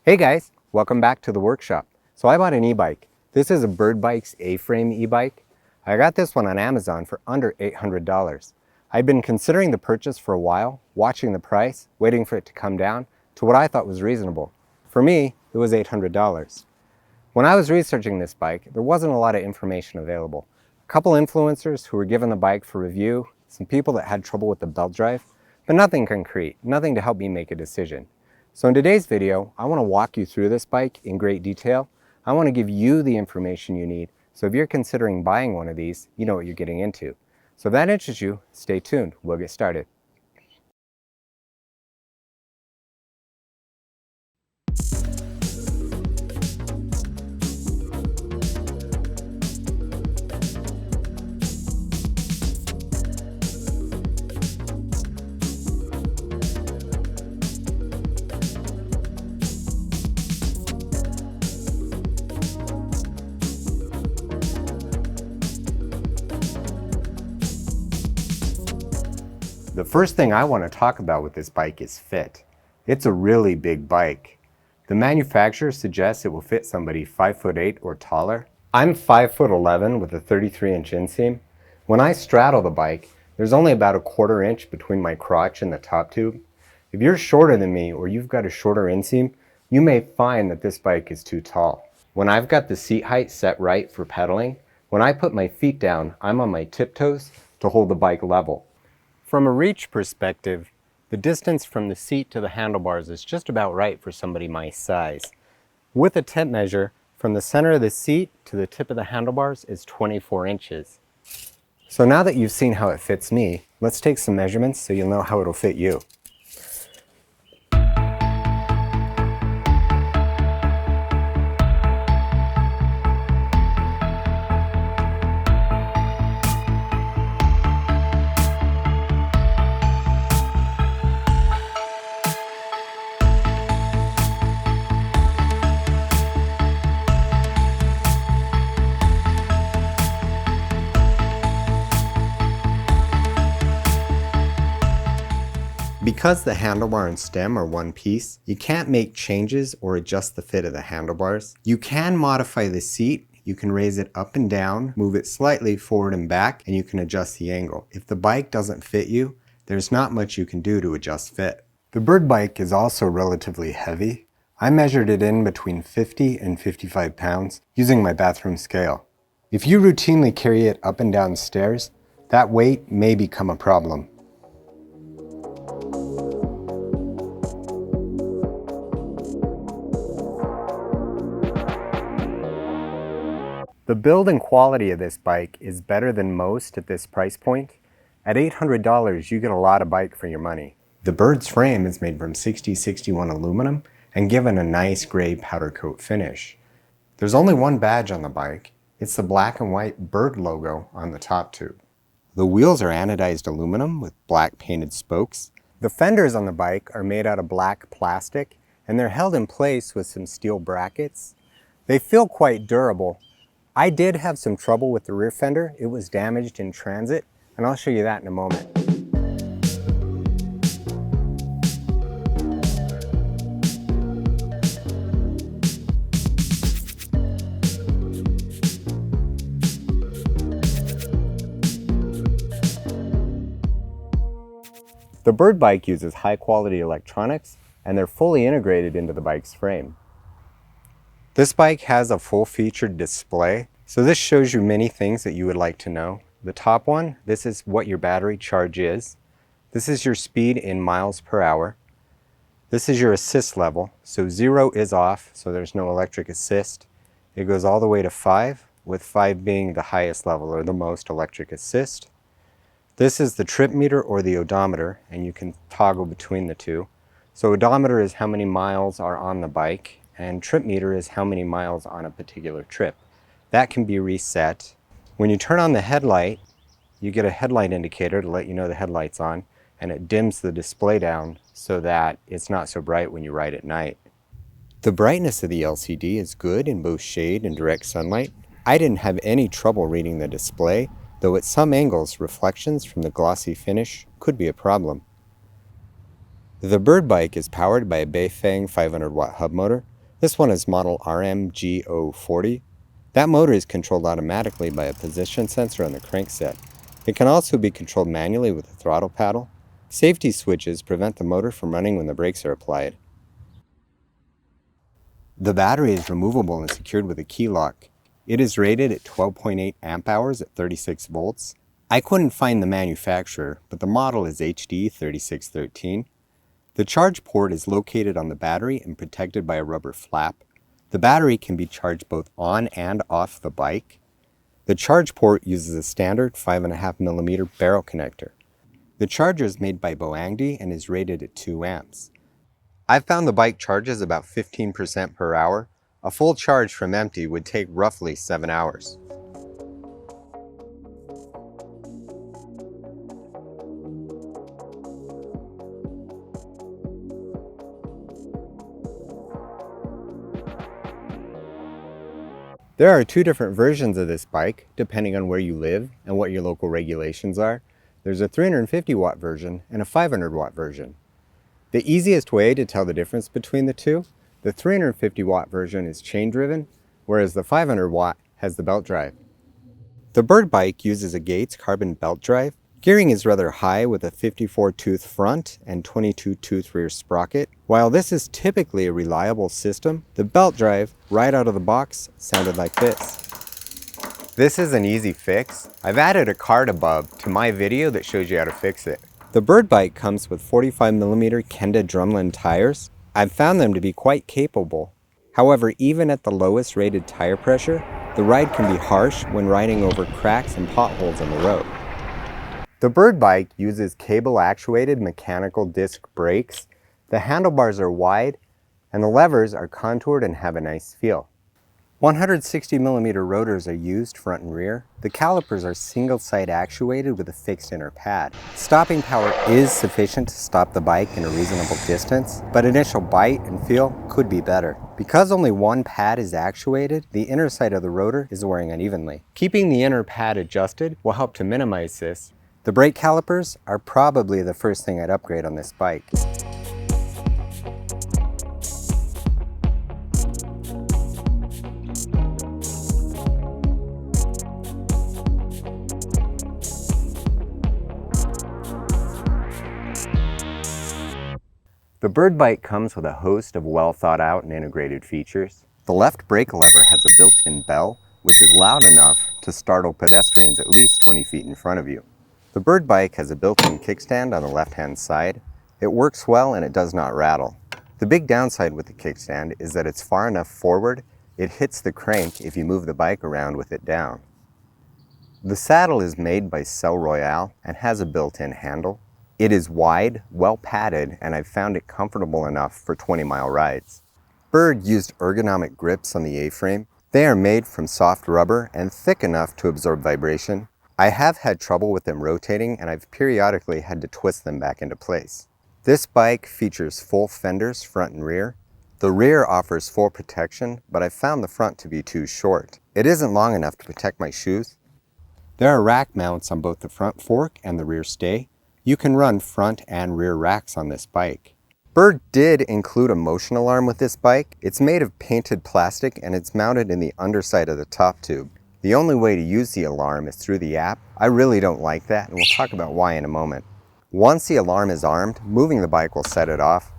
Hey guys, welcome back to the workshop. So I bought an e-bike. This is a Bird Bikes A-frame e-bike. I got this one on Amazon for under $800. I'd been considering the purchase for a while, watching the price, waiting for it to come down to what I thought was reasonable. For me, it was $800. When I was researching this bike, there wasn't a lot of information available. A couple influencers who were given the bike for review, some people that had trouble with the belt drive, but nothing concrete, nothing to help me make a decision. So in today's video, I want to walk you through this bike in great detail. I want to give you the information you need, so if you're considering buying one of these, you know what you're getting into. So if that interests you, stay tuned. We'll get started. The first thing I want to talk about with this bike is fit. It's a really big bike. The manufacturer suggests it will fit somebody 5'8" or taller. I'm 5'11" with a 33-inch inseam. When I straddle the bike, there's only about a 1/4 inch between my crotch and the top tube. If you're shorter than me or you've got a shorter inseam, you may find that this bike is too tall. When I've got the seat height set right for pedaling, when I put my feet down, I'm on my tiptoes to hold the bike level. From a reach perspective, the distance from the seat to the handlebars is just about right for somebody my size. With a tip measure, from the center of the seat to the tip of the handlebars is 24 inches. So now that you've seen how it fits me, let's take some measurements so you'll know how it'll fit you. Because the handlebar and stem are one piece, you can't make changes or adjust the fit of the handlebars. You can modify the seat. You can raise it up and down, move it slightly forward and back, and you can adjust the angle. If the bike doesn't fit you, there's not much you can do to adjust fit. The Bird bike is also relatively heavy. I measured it in between 50 and 55 pounds using my bathroom scale. If you routinely carry it up and down stairs, that weight may become a problem. The build and quality of this bike is better than most at this price point. At $800, you get a lot of bike for your money. The Bird's frame is made from 6061 aluminum and given a nice gray powder coat finish. There's only one badge on the bike. It's the black and white Bird logo on the top tube. The wheels are anodized aluminum with black painted spokes. The fenders on the bike are made out of black plastic and they're held in place with some steel brackets. They feel quite durable. I did have some trouble with the rear fender. It was damaged in transit, and I'll show you that in a moment. The Bird bike uses high-quality electronics, and they're fully integrated into the bike's frame. This bike has a full-featured display, so this shows you many things that you would like to know. The top one, this is what your battery charge is. This is your speed in miles per hour. This is your assist level, so 0 is off, so there's no electric assist. It goes all the way to 5, with 5 being the highest level or the most electric assist. This is the trip meter or the odometer, and you can toggle between the two. So odometer is how many miles are on the bike, and trip meter is how many miles on a particular trip. That can be reset. When you turn on the headlight, you get a headlight indicator to let you know the headlight's on, and it dims the display down so that it's not so bright when you ride at night. The brightness of the LCD is good in both shade and direct sunlight. I didn't have any trouble reading the display, though at some angles, reflections from the glossy finish could be a problem. The Bird bike is powered by a Beifeng 500 watt hub motor. This one is model RMG040. That motor is controlled automatically by a position sensor on the crankset. It can also be controlled manually with a throttle paddle. Safety switches prevent the motor from running when the brakes are applied. The battery is removable and secured with a key lock. It is rated at 12.8 amp hours at 36 volts. I couldn't find the manufacturer, but the model is HD3613. The charge port is located on the battery and protected by a rubber flap. The battery can be charged both on and off the bike. The charge port uses a standard 5.5mm barrel connector. The charger is made by Boangdi and is rated at 2 amps. I've found the bike charges about 15% per hour. A full charge from empty would take roughly 7 hours. There are 2 different versions of this bike, depending on where you live and what your local regulations are. There's a 350 watt version and a 500 watt version. The easiest way to tell the difference between the two, the 350 watt version is chain driven, whereas the 500 watt has the belt drive. The Bird bike uses a Gates carbon belt drive. Gearing is rather high with a 54 tooth front and 22 tooth rear sprocket. While this is typically a reliable system, the belt drive right out of the box sounded like this. This is an easy fix. I've added a card above to my video that shows you how to fix it. The Bird bike comes with 45mm Kenda drumlin tires. I've found them to be quite capable. However, even at the lowest rated tire pressure, the ride can be harsh when riding over cracks and potholes on the road. The Bird bike uses cable-actuated mechanical disc brakes. The handlebars are wide, and the levers are contoured and have a nice feel. 160mm rotors are used front and rear. The calipers are single-side actuated with a fixed inner pad. Stopping power is sufficient to stop the bike in a reasonable distance, but initial bite and feel could be better. Because only one pad is actuated, the inner side of the rotor is wearing unevenly. Keeping the inner pad adjusted will help to minimize this. The brake calipers are probably the first thing I'd upgrade on this bike. The Bird bike comes with a host of well thought out and integrated features. The left brake lever has a built-in bell, which is loud enough to startle pedestrians at least 20 feet in front of you. The Bird bike has a built-in kickstand on the left-hand side. It works well and it does not rattle. The big downside with the kickstand is that it's far enough forward, it hits the crank if you move the bike around with it down. The saddle is made by Selle Royale and has a built-in handle. It is wide, well padded, and I've found it comfortable enough for 20-mile rides. Bird used ergonomic grips on the A-frame. They are made from soft rubber and thick enough to absorb vibration. I have had trouble with them rotating, and I've periodically had to twist them back into place. This bike features full fenders front and rear. The rear offers full protection, but I found the front to be too short. It isn't long enough to protect my shoes. There are rack mounts on both the front fork and the rear stay. You can run front and rear racks on this bike. Bird did include a motion alarm with this bike. It's made of painted plastic and it's mounted in the underside of the top tube. The only way to use the alarm is through the app. I really don't like that, and we'll talk about why in a moment. Once the alarm is armed, moving the bike will set it off.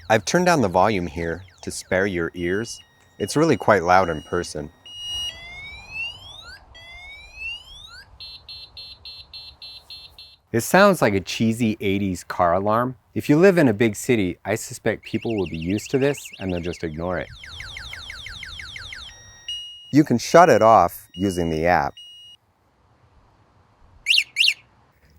I've turned down the volume here to spare your ears. It's really quite loud in person. It sounds like a cheesy 80s car alarm. If you live in a big city, I suspect people will be used to this and they'll just ignore it. You can shut it off using the app.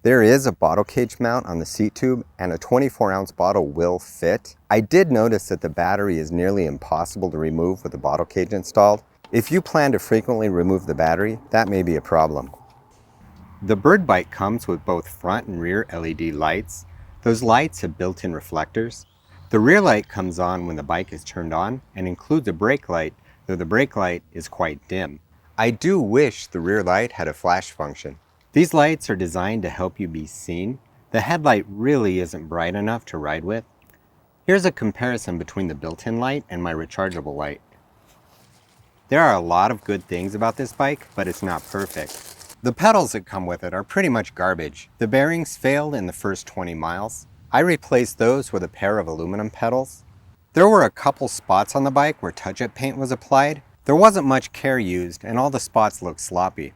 There is a bottle cage mount on the seat tube, and a 24-ounce bottle will fit. I did notice that the battery is nearly impossible to remove with the bottle cage installed. If you plan to frequently remove the battery, that may be a problem. The Bird bike comes with both front and rear LED lights. Those lights have built-in reflectors. The rear light comes on when the bike is turned on and includes a brake light, though the brake light is quite dim. I do wish the rear light had a flash function. These lights are designed to help you be seen. The headlight really isn't bright enough to ride with. Here's a comparison between the built-in light and my rechargeable light. There are a lot of good things about this bike, but it's not perfect. The pedals that come with it are pretty much garbage. The bearings failed in the first 20 miles. I replaced those with a pair of aluminum pedals. There were a couple spots on the bike where touch-up paint was applied. There wasn't much care used, and all the spots looked sloppy.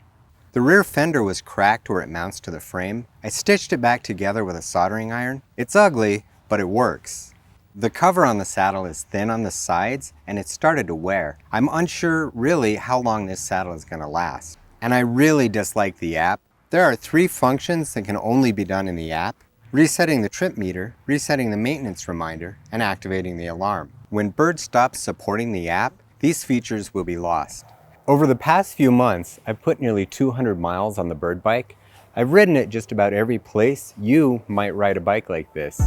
The rear fender was cracked where it mounts to the frame. I stitched it back together with a soldering iron. It's ugly, but it works. The cover on the saddle is thin on the sides and it started to wear. I'm unsure really how long this saddle is going to last. And I really dislike the app. There are 3 functions that can only be done in the app: resetting the trip meter, resetting the maintenance reminder, and activating the alarm. When Bird stops supporting the app, these features will be lost. Over the past few months, I've put nearly 200 miles on the Bird bike. I've ridden it just about every place you might ride a bike like this.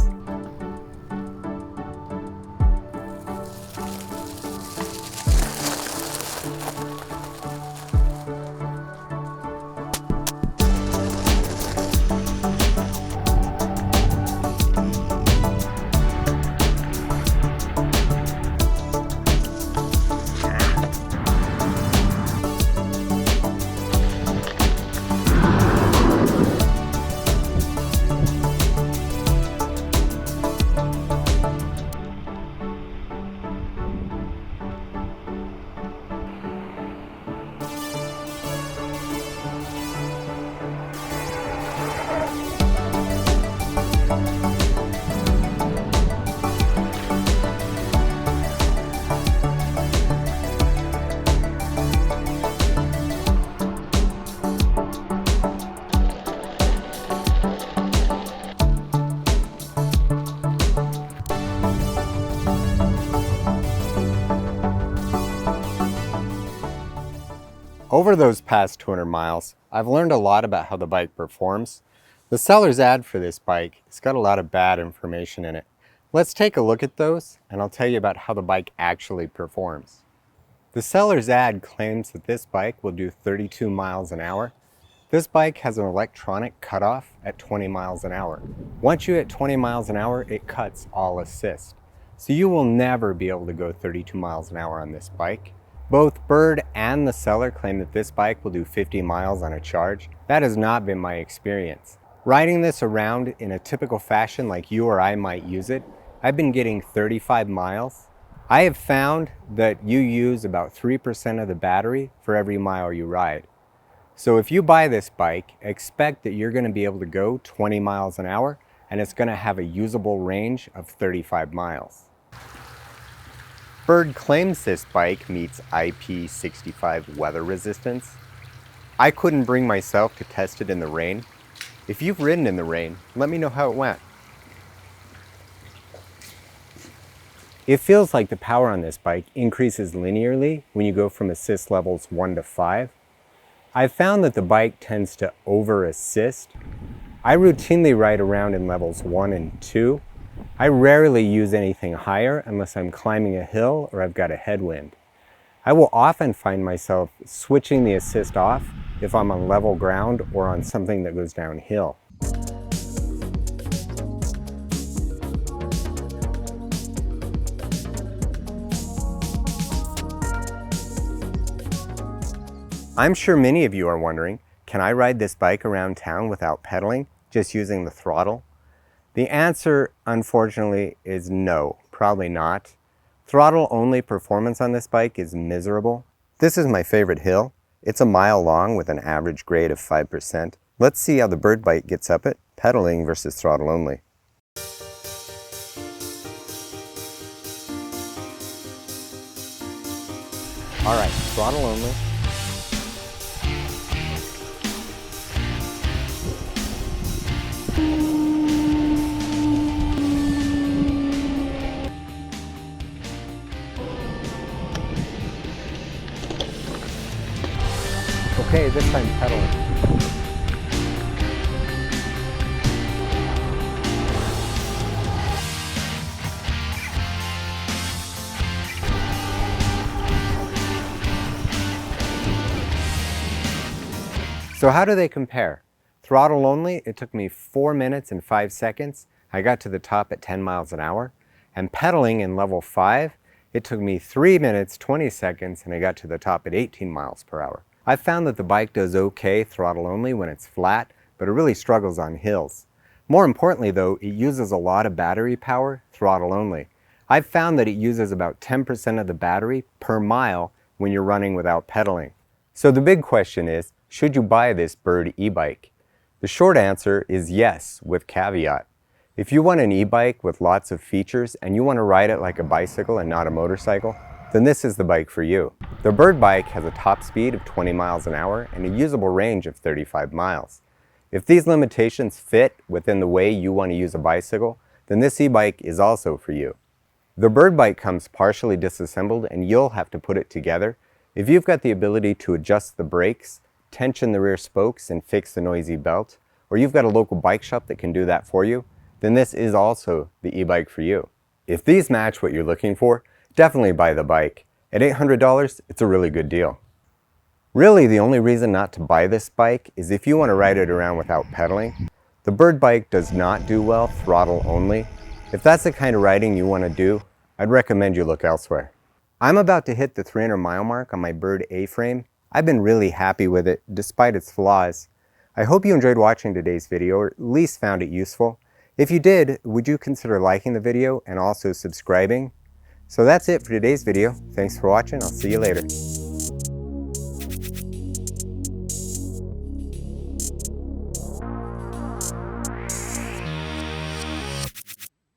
Over those past 200 miles, I've learned a lot about how the bike performs. The seller's ad for this bike has got a lot of bad information in it. Let's take a look at those and I'll tell you about how the bike actually performs. The seller's ad claims that this bike will do 32 miles an hour. This bike has an electronic cutoff at 20 miles an hour. Once you hit 20 miles an hour, it cuts all assist. So you will never be able to go 32 miles an hour on this bike. Both Bird and the seller claim that this bike will do 50 miles on a charge. That has not been my experience. Riding this around in a typical fashion like you or I might use it, I've been getting 35 miles. I have found that you use about 3% of the battery for every mile you ride. So if you buy this bike, expect that you're going to be able to go 20 miles an hour and it's going to have a usable range of 35 miles. Bird claims this bike meets IP65 weather resistance. I couldn't bring myself to test it in the rain. If you've ridden in the rain, let me know how it went. It feels like the power on this bike increases linearly when you go from assist levels 1 to 5. I've found that the bike tends to over-assist. I routinely ride around in levels 1 and 2. I rarely use anything higher unless I'm climbing a hill or I've got a headwind. I will often find myself switching the assist off if I'm on level ground or on something that goes downhill. I'm sure many of you are wondering, can I ride this bike around town without pedaling, just using the throttle? The answer, unfortunately, is no, probably not. Throttle-only performance on this bike is miserable. This is my favorite hill. It's a mile long with an average grade of 5%. Let's see how the Bird bike gets up it, pedaling versus throttle only. All right, throttle only. Okay, this time pedaling. So how do they compare? Throttle only, it took me 4 minutes and 5 seconds. I got to the top at 10 miles an hour. And pedaling in level 5, it took me 3 minutes 20 seconds and I got to the top at 18 miles per hour. I've found that the bike does okay throttle only when it's flat, but it really struggles on hills. More importantly though, it uses a lot of battery power throttle only. I've found that it uses about 10% of the battery per mile when you're running without pedaling. So the big question is, should you buy this Bird e-bike? The short answer is yes, with caveat. If you want an e-bike with lots of features and you want to ride it like a bicycle and not a motorcycle, then this is the bike for you. The Bird bike has a top speed of 20 miles an hour and a usable range of 35 miles. If these limitations fit within the way you want to use a bicycle, then this e-bike is also for you. The Bird bike comes partially disassembled and you'll have to put it together. If you've got the ability to adjust the brakes, tension the rear spokes and fix the noisy belt, or you've got a local bike shop that can do that for you, then this is also the e-bike for you. If these match what you're looking for, definitely buy the bike. At $800, it's a really good deal. Really, the only reason not to buy this bike is if you want to ride it around without pedaling. The Bird bike does not do well throttle only. If that's the kind of riding you want to do, I'd recommend you look elsewhere. I'm about to hit the 300 mile mark on my Bird A-frame. I've been really happy with it, despite its flaws. I hope you enjoyed watching today's video, or at least found it useful. If you did, would you consider liking the video and also subscribing? So that's it for today's video. Thanks for watching. I'll see you later.